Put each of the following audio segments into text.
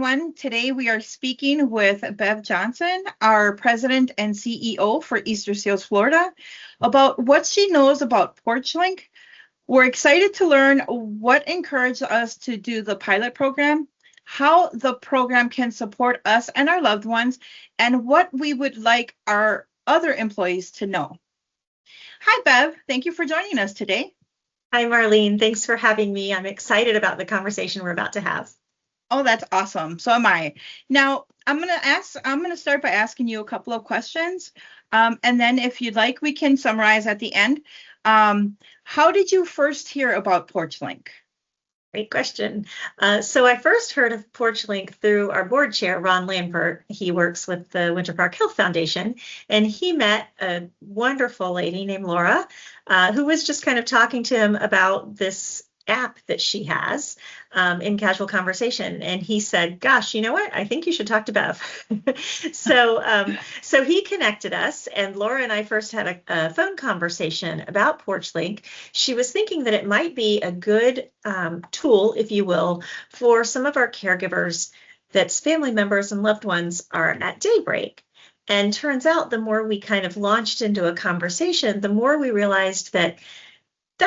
everyone. Today we are speaking with Bev Johnson, our president and CEO for Easterseals Florida, about what she knows about PorchLink. We're excited to learn what encouraged us to do the pilot program, how the program can support us and our loved ones, and what we would like our other employees to know. Hi, Bev. Thank you for joining us today. Hi, Marlene. Thanks for having me. I'm excited about the conversation we're about to have. Oh, that's awesome. So am I. Now, I'm gonna start by asking you a couple of questions. And then if you'd like, we can summarize at the end. How did you first hear about PorchLink? Great question. So I first heard of PorchLink through our board chair, Ron Lampert. He works with the Winter Park Health Foundation, and he met a wonderful lady named Laura, who was just kind of talking to him about this app that she has in casual conversation. And he said, gosh, you know what? I think you should talk to Bev. So he connected us, and Laura and I first had a phone conversation about PorchLink. She was thinking that it might be a good tool, if you will, for some of our caregivers that's family members and loved ones are at daybreak. And turns out the more we kind of launched into a conversation, the more we realized that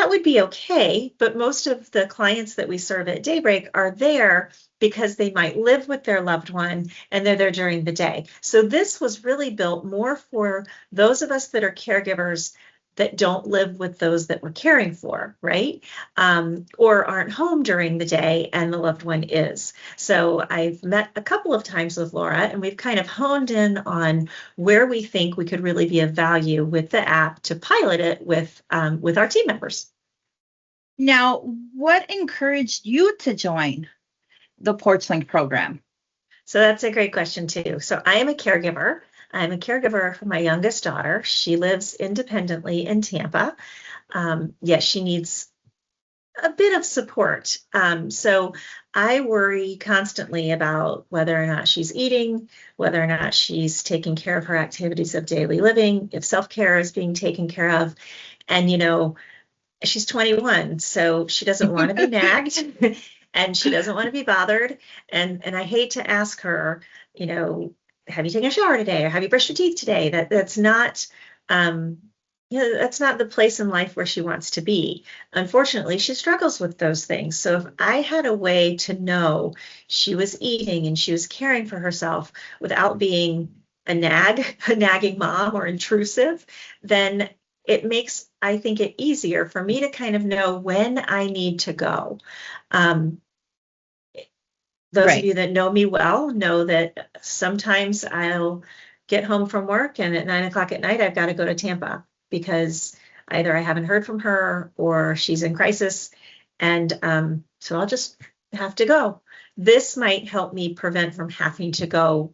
would be okay, but most of the clients that we serve at daybreak are there because they might live with their loved one and they're there during the day. So this was really built more for those of us that are caregivers that don't live with those that we're caring for, right? Or aren't home during the day and the loved one is. So I've met a couple of times with Laura, and we've kind of honed in on where we think we could really be of value with the app to pilot it with our team members. Now, what encouraged you to join the PorchLink program? So that's a great question too. So I am a caregiver. I'm a caregiver for my youngest daughter. She lives independently in Tampa. Yes, she needs a bit of support. So I worry constantly about whether or not she's eating, whether or not she's taking care of her activities of daily living, if self-care is being taken care of. And, you know, she's 21, so she doesn't want to be nagged and she doesn't want to be bothered. And I hate to ask her, you know, have you taken a shower today, or have you brushed your teeth today? That's not, that's not the place in life where she wants to be. Unfortunately, she struggles with those things. So if I had a way to know she was eating and she was caring for herself without being a nagging mom or intrusive, then it makes, I think, it easier for me to kind of know when I need to go. Those of you that know me well know that sometimes I'll get home from work and at 9 o'clock at night, I've got to go to Tampa because either I haven't heard from her or she's in crisis. And so I'll just have to go. This might help me prevent from having to go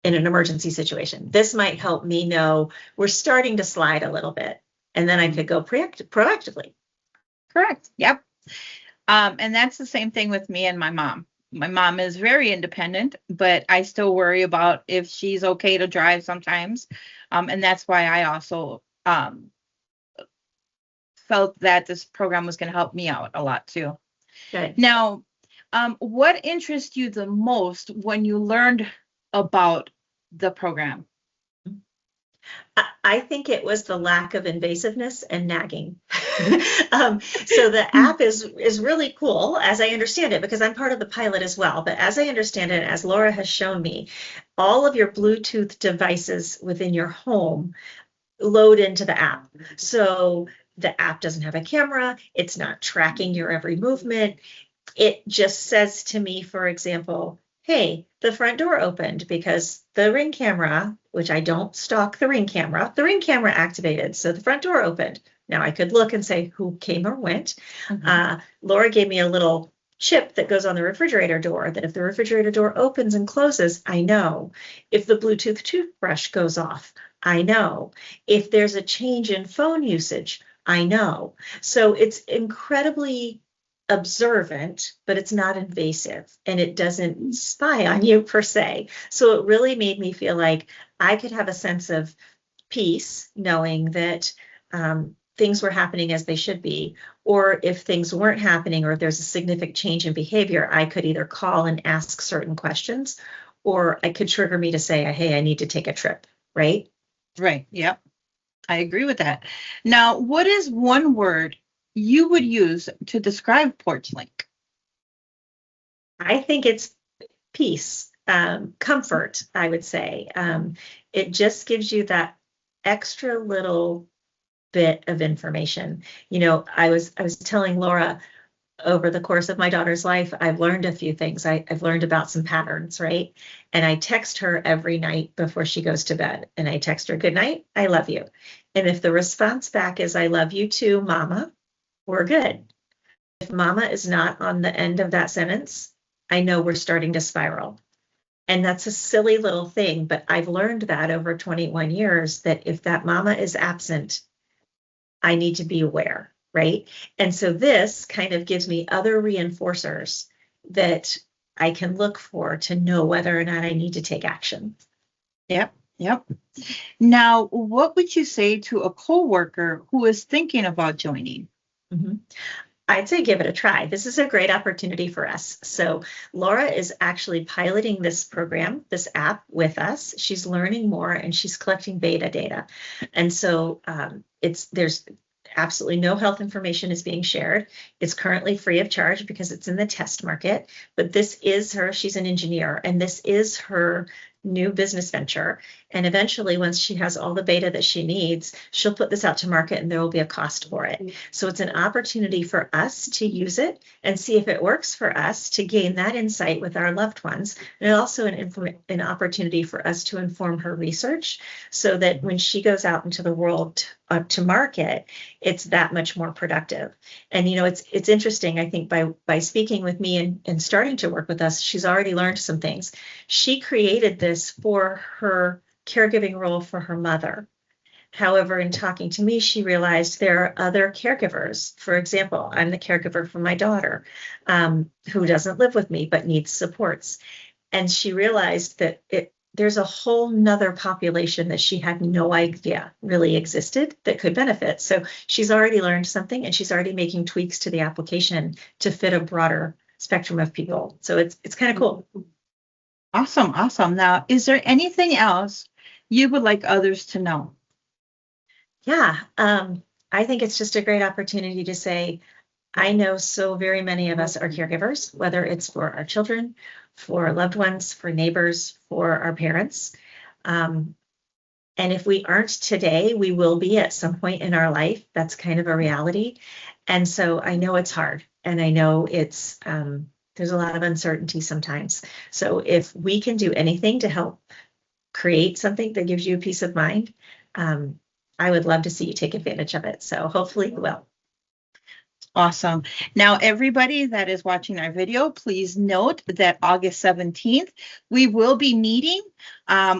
in an emergency situation. This might help me know we're starting to slide a little bit, and then I could go proactively. Correct. Yep. And that's the same thing with me and my mom. My mom is very independent, but I still worry about if she's okay to drive sometimes. And that's why I also felt that this program was going to help me out a lot too. Good. Now, what interests you the most when you learned about the program? I think it was the lack of invasiveness and nagging. So the app is really cool, as I understand it, because I'm part of the pilot as well. But as I understand it, as Laura has shown me, all of your Bluetooth devices within your home load into the app. So the app doesn't have a camera. It's not tracking your every movement. It just says to me, for example, hey, the front door opened because the Ring camera, which I don't stalk the Ring camera activated. So the front door opened. Now I could look and say who came or went. Mm-hmm. Laura gave me a little chip that goes on the refrigerator door that if the refrigerator door opens and closes, I know. If the Bluetooth toothbrush goes off, I know. If there's a change in phone usage, I know. So it's incredibly observant, but it's not invasive, and it doesn't spy on you per se. So it really made me feel like I could have a sense of peace knowing that things were happening as they should be, or if things weren't happening, or if there's a significant change in behavior, I could either call and ask certain questions, or it could trigger me to say, hey, I need to take a trip, right? Right. Yep. I agree with that. Now, what is one word you would use to describe PorchLink? I think it's peace, comfort, I would say. It just gives you that extra little bit of information. I was telling Laura, over the course of my daughter's life, I've learned a few things. I've learned about some patterns, right? And I text her every night before she goes to bed. And I text her, good night, I love you. And if the response back is, I love you too, Mama, we're good. If Mama is not on the end of that sentence, I know we're starting to spiral. And that's a silly little thing, but I've learned that over 21 years, that if that Mama is absent, I need to be aware, right? And so this kind of gives me other reinforcers that I can look for to know whether or not I need to take action. Yep. Now, what would you say to a coworker who is thinking about joining? Mm-hmm. I'd say give it a try. This is a great opportunity for us. So Laura is actually piloting this program, this app with us. She's learning more and she's collecting beta data. And so there's absolutely no health information is being shared. It's currently free of charge because it's in the test market, but this is she's an engineer, and this is her new business venture. And eventually, once she has all the beta that she needs, she'll put this out to market and there will be a cost for it. So it's an opportunity for us to use it and see if it works for us, to gain that insight with our loved ones. And also an opportunity for us to inform her research, so that when she goes out into the world to market, it's that much more productive. And it's interesting. I think by speaking with me and starting to work with us, she's already learned some things. She created this for her caregiving role for her mother. However, in talking to me, she realized there are other caregivers. For example, I'm the caregiver for my daughter, who doesn't live with me but needs supports. And she realized that there's a whole nother population that she had no idea really existed that could benefit. So she's already learned something, and she's already making tweaks to the application to fit a broader spectrum of people. So it's kind of cool. Awesome. Now, is there anything else you would like others to know? Yeah, I think it's just a great opportunity to say, I know so very many of us are caregivers, whether it's for our children, for loved ones, for neighbors, for our parents. And if we aren't today, we will be at some point in our life. That's kind of a reality. And so I know it's hard, and I know it's there's a lot of uncertainty sometimes. So if we can do anything to help create something that gives you peace of mind, I would love to see you take advantage of it. So hopefully you will. Awesome. Now, everybody that is watching our video, please note that August 17th, we will be meeting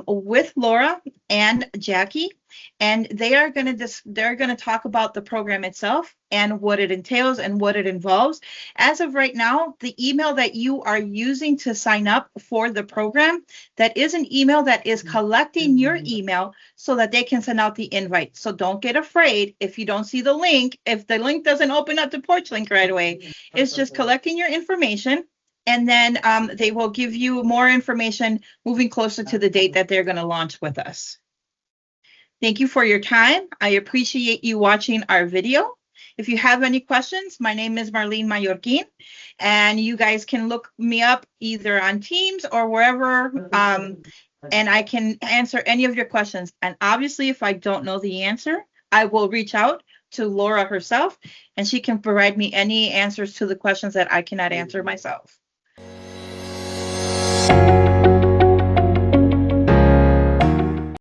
with Laura and Jackie, and they're going to talk about the program itself and what it entails and what it involves. As of right now, the email that you are using to sign up for the program, that is an email that is collecting your email so that they can send out the invite. So don't get afraid if you don't see the link. If the link doesn't open up to PorchLink right away, it's just collecting your information. And then they will give you more information moving closer to the date that they're going to launch with us. Thank you for your time. I appreciate you watching our video. If you have any questions, my name is Marline Mayorquin, and you guys can look me up either on Teams or wherever, and I can answer any of your questions. And obviously, if I don't know the answer, I will reach out to Laura herself, and she can provide me any answers to the questions that I cannot answer myself.